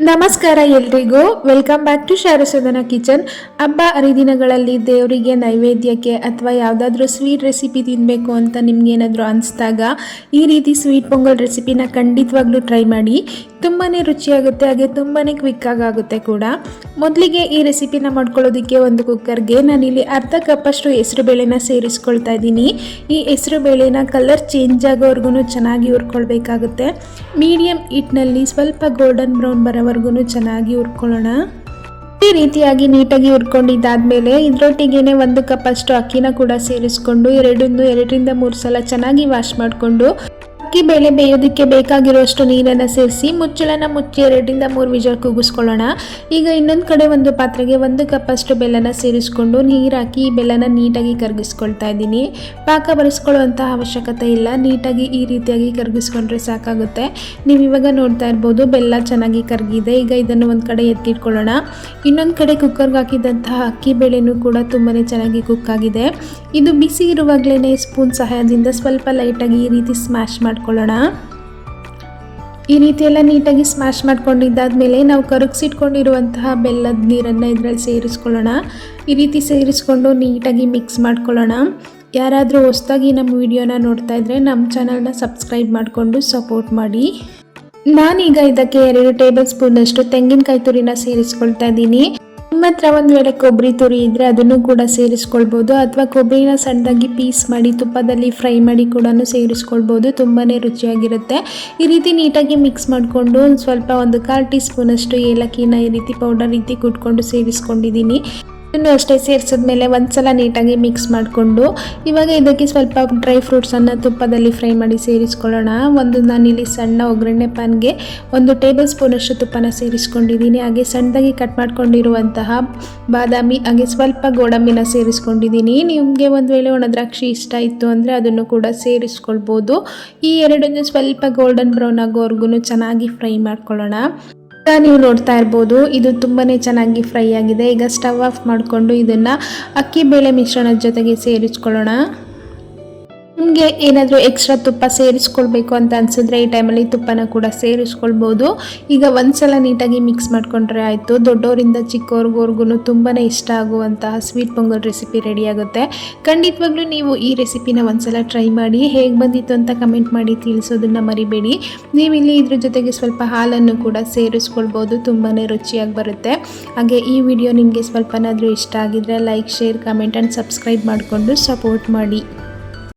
ನಮಸ್ಕಾರ ಎಲ್ರಿಗೂ. Welcome back to Sharasadana kitchen. ಹಬ್ಬ ಹರಿದಿನಗಳಲ್ಲಿ ದೇವರಿಗೆ ನೈವೇದ್ಯಕ್ಕೆ ಅಥವಾ ಯಾವುದಾದ್ರೂ ಸ್ವೀಟ್ ರೆಸಿಪಿ ತಿನ್ನಬೇಕು ಅಂತ ನಿಮ್ಗೇನಾದರೂ ಅನಿಸ್ದಾಗ ಈ ರೀತಿ ಸ್ವೀಟ್ ಪೊಂಗಲ್ ರೆಸಿಪಿನ ಖಂಡಿತವಾಗ್ಲೂ ಟ್ರೈ ಮಾಡಿ. ತುಂಬಾ ರುಚಿಯಾಗುತ್ತೆ, ಹಾಗೆ ತುಂಬಾ ಕ್ವಿಕ್ಕಾಗಿ ಆಗುತ್ತೆ ಕೂಡ. ಮೊದಲಿಗೆ ಈ ರೆಸಿಪಿನ ಮಾಡ್ಕೊಳ್ಳೋದಕ್ಕೆ ಒಂದು ಕುಕ್ಕರ್ಗೆ ನಾನಿಲ್ಲಿ ಅರ್ಧ ಕಪ್ಪಷ್ಟು ಹೆಸರು ಬೇಳೆನ ಸೇರಿಸ್ಕೊಳ್ತಾ ಇದ್ದೀನಿ. ಈ ಹೆಸರು ಬೇಳೆನ ಕಲರ್ ಚೇಂಜ್ ಆಗೋವರೆಗೂ ಚೆನ್ನಾಗಿ ಹುರ್ಕೊಳ್ಬೇಕಾಗುತ್ತೆ. ಮೀಡಿಯಮ್ ಹೀಟ್ನಲ್ಲಿ ಸ್ವಲ್ಪ ಗೋಲ್ಡನ್ ಬ್ರೌನ್ ಬರೋವರೆಗೂ ಚೆನ್ನಾಗಿ ಹುರ್ಕೊಳ್ಳೋಣ. ಈ ರೀತಿಯಾಗಿ ನೀಟಾಗಿ ಹುರ್ಕೊಂಡಿದ್ದಾದ್ಮೇಲೆ ಇದರೊಟ್ಟಿಗೆ ಒಂದು ಕಪ್ಪಷ್ಟು ಅಕ್ಕಿನ ಕೂಡ ಸೇರಿಸ್ಕೊಂಡು ಎರಡರಿಂದ ಮೂರು ಸಲ ಚೆನ್ನಾಗಿ ವಾಶ್ ಮಾಡಿಕೊಂಡು ಅಕ್ಕಿ ಬೇಳೆ ಬೇಯೋದಕ್ಕೆ ಬೇಕಾಗಿರುವಷ್ಟು ನೀರನ್ನು ಸೇರಿಸಿ ಮುಚ್ಚಳನ ಮುಚ್ಚಿ 2ರಿಂದ 3 ವಿಜಲ್ ಕೂಗಿಸ್ಕೊಳ್ಳೋಣ. ಈಗ ಇನ್ನೊಂದು ಕಡೆ ಒಂದು ಪಾತ್ರೆಗೆ ಒಂದು ಕಪ್ಪಷ್ಟು ಬೆಲ್ಲನ ಸೇರಿಸ್ಕೊಂಡು ನೀರು ಹಾಕಿ ಈ ಬೆಲ್ಲನ ನೀಟಾಗಿ ಕರಗಿಸ್ಕೊಳ್ತಾ ಇದ್ದೀನಿ. ಪಾಕ ಬರೆಸ್ಕೊಳ್ಳುವಂಥ ಅವಶ್ಯಕತೆ ಇಲ್ಲ, ನೀಟಾಗಿ ಈ ರೀತಿಯಾಗಿ ಕರಗಿಸ್ಕೊಂಡ್ರೆ ಸಾಕಾಗುತ್ತೆ. ನೀವು ಇವಾಗ ನೋಡ್ತಾ ಇರ್ಬೋದು ಬೆಲ್ಲ ಚೆನ್ನಾಗಿ ಕರಗಿದೆ. ಈಗ ಇದನ್ನು ಒಂದು ಕಡೆ ಎತ್ತಿಟ್ಕೊಳ್ಳೋಣ. ಇನ್ನೊಂದು ಕಡೆ ಕುಕ್ಕರ್ಗೆ ಹಾಕಿದಂತಹ ಅಕ್ಕಿ ಬೇಳೆನೂ ಕೂಡ ತುಂಬಾ ಚೆನ್ನಾಗಿ ಕುಕ್ ಆಗಿದೆ. ಇದು ಬಿಸಿ ಇರುವಾಗಲೇ ಸ್ಪೂನ್ ಸಹಾಯದಿಂದ ಸ್ವಲ್ಪ ಲೈಟಾಗಿ ಈ ರೀತಿ ಸ್ಮ್ಯಾಶ್ ಮಾಡ್ಕೊಳ್ಳೋಣ. ಈ ರೀತಿ ಎಲ್ಲ ನೀಟಾಗಿ ಸ್ಮ್ಯಾಶ್ ಮಾಡ್ಕೊಂಡಿದ್ದಾದ್ಮೇಲೆ ನಾವು ಕರಗಿಸಿಟ್ಕೊಂಡಿರುವಂತಹ ಬೆಲ್ಲದ ನೀರನ್ನು ಇದರಲ್ಲಿ ಸೇರಿಸ್ಕೊಳ್ಳೋಣ. ಈ ರೀತಿ ಸೇರಿಸ್ಕೊಂಡು ನೀಟಾಗಿ ಮಿಕ್ಸ್ ಮಾಡ್ಕೊಳ್ಳೋಣ. ಯಾರಾದರೂ ಹೊಸದಾಗಿ ನಮ್ಮ ವಿಡಿಯೋನ ನೋಡ್ತಾ ಇದ್ದರೆ ನಮ್ಮ ಚಾನಲ್ನ ಸಬ್ಸ್ಕ್ರೈಬ್ ಮಾಡಿಕೊಂಡು ಸಪೋರ್ಟ್ ಮಾಡಿ. ನಾನೀಗ ಇದಕ್ಕೆ 2 ಟೇಬಲ್ ಸ್ಪೂನಷ್ಟು ತೆಂಗಿನಕಾಯಿ ತುರಿನ ಸೇರಿಸ್ಕೊಳ್ತಾ ಇದ್ದೀನಿ. ನಿಮ್ಮ ಹತ್ರ ಒಂದು ವೇಳೆ ಕೊಬ್ಬರಿ ತುರಿ ಇದ್ದರೆ ಅದನ್ನು ಕೂಡ ಸೇರಿಸ್ಕೊಳ್ಬೋದು, ಅಥವಾ ಕೊಬ್ಬರಿನ ಸಣ್ಣದಾಗಿ ಪೀಸ್ ಮಾಡಿ ತುಪ್ಪದಲ್ಲಿ ಫ್ರೈ ಮಾಡಿ ಕೂಡ ಸೇರಿಸ್ಕೊಳ್ಬೋದು. ತುಂಬಾ ರುಚಿಯಾಗಿರುತ್ತೆ. ಈ ರೀತಿ ನೀಟಾಗಿ ಮಿಕ್ಸ್ ಮಾಡಿಕೊಂಡು ಸ್ವಲ್ಪ ಒಂದು 1/4 ಟೀ ಸ್ಪೂನಷ್ಟು ಏಲಕ್ಕಿನ ಈ ರೀತಿ ಪೌಡರ್ ರೀತಿ ಕುಟ್ಕೊಂಡು ಸೇರಿಸ್ಕೊಂಡಿದ್ದೀನಿ. ಇದನ್ನು ಅಷ್ಟೇ ಸೇರಿಸಿದ್ಮೇಲೆ ಒಂದ್ಸಲ ನೀಟಾಗಿ ಮಿಕ್ಸ್ ಮಾಡಿಕೊಂಡು ಇವಾಗ ಇದಕ್ಕೆ ಸ್ವಲ್ಪ ಡ್ರೈ ಫ್ರೂಟ್ಸನ್ನು ತುಪ್ಪದಲ್ಲಿ ಫ್ರೈ ಮಾಡಿ ಸೇರಿಸ್ಕೊಳ್ಳೋಣ. ನಾನಿಲ್ಲಿ ಸಣ್ಣ ಒಗ್ಗರಣೆ ಪ್ಯಾನ್ಗೆ 1 ಟೇಬಲ್ ಸ್ಪೂನಷ್ಟು ತುಪ್ಪನ ಸೇರಿಸ್ಕೊಂಡಿದ್ದೀನಿ. ಹಾಗೆ ಸಣ್ಣದಾಗಿ ಕಟ್ ಮಾಡ್ಕೊಂಡಿರುವಂತಹ ಬಾದಾಮಿ ಹಾಗೆ ಸ್ವಲ್ಪ ಗೋಡಂಬಿನ ಸೇರಿಸ್ಕೊಂಡಿದ್ದೀನಿ. ನಿಮಗೆ ಒಂದು ವೇಳೆ ಒಣ ದ್ರಾಕ್ಷಿ ಇಷ್ಟ ಇತ್ತು ಅಂದರೆ ಅದನ್ನು ಕೂಡ ಸೇರಿಸ್ಕೊಳ್ಬೋದು. ಈ ಎರಡನ್ನು ಸ್ವಲ್ಪ ಗೋಲ್ಡನ್ ಬ್ರೌನ್ ಆಗೋವರೆಗೂ ಚೆನ್ನಾಗಿ ಫ್ರೈ ಮಾಡ್ಕೊಳ್ಳೋಣ. ನೀವು ನೋಡ್ತಾ ಇರ್ಬೋದು ಇದು ತುಂಬಾ ಚೆನ್ನಾಗಿ ಫ್ರೈ ಆಗಿದೆ. ಈಗ ಸ್ಟವ್ ಆಫ್ ಮಾಡಿಕೊಂಡು ಇದನ್ನು ಅಕ್ಕಿ ಬೇಳೆ ಮಿಶ್ರಣದ ಜೊತೆಗೆ ಸೇರಿಸ್ಕೊಳ್ಳೋಣ. ನಿಮಗೆ ಏನಾದರೂ ಎಕ್ಸ್ಟ್ರಾ ತುಪ್ಪ ಸೇರಿಸ್ಕೊಳ್ಬೇಕು ಅಂತ ಅನಿಸಿದ್ರೆ ಈ ಟೈಮಲ್ಲಿ ತುಪ್ಪನ ಕೂಡ ಸೇರಿಸ್ಕೊಳ್ಬೋದು. ಈಗ ಒಂದ್ಸಲ ನೀಟಾಗಿ ಮಿಕ್ಸ್ ಮಾಡಿಕೊಂಡ್ರೆ ಆಯಿತು. ದೊಡ್ಡವರಿಂದ ಚಿಕ್ಕವ್ರಿಗೂ ತುಂಬಾ ಇಷ್ಟ ಆಗುವಂತಹ ಸ್ವೀಟ್ ಪೊಂಗಲ್ ರೆಸಿಪಿ ರೆಡಿ ಆಗುತ್ತೆ. ಖಂಡಿತವಾಗ್ಲೂ ನೀವು ಈ ರೆಸಿಪಿನ ಒಂದ್ಸಲ ಟ್ರೈ ಮಾಡಿ, ಹೇಗೆ ಬಂದಿತ್ತು ಅಂತ ಕಮೆಂಟ್ ಮಾಡಿ ತಿಳಿಸೋದನ್ನು ಮರಿಬೇಡಿ. ನೀವಿಲ್ಲಿ ಇದ್ರ ಜೊತೆಗೆ ಸ್ವಲ್ಪ ಹಾಲನ್ನು ಕೂಡ ಸೇರಿಸ್ಕೊಳ್ಬೋದು, ತುಂಬಾ ರುಚಿಯಾಗಿ ಬರುತ್ತೆ. ಹಾಗೆ ಈ ವಿಡಿಯೋ ನಿಮಗೆ ಸ್ವಲ್ಪನಾದರೂ ಇಷ್ಟ ಆಗಿದ್ರೆ like, share, comment and subscribe ಮಾಡಿಕೊಂಡು ಸಪೋರ್ಟ್ ಮಾಡಿ.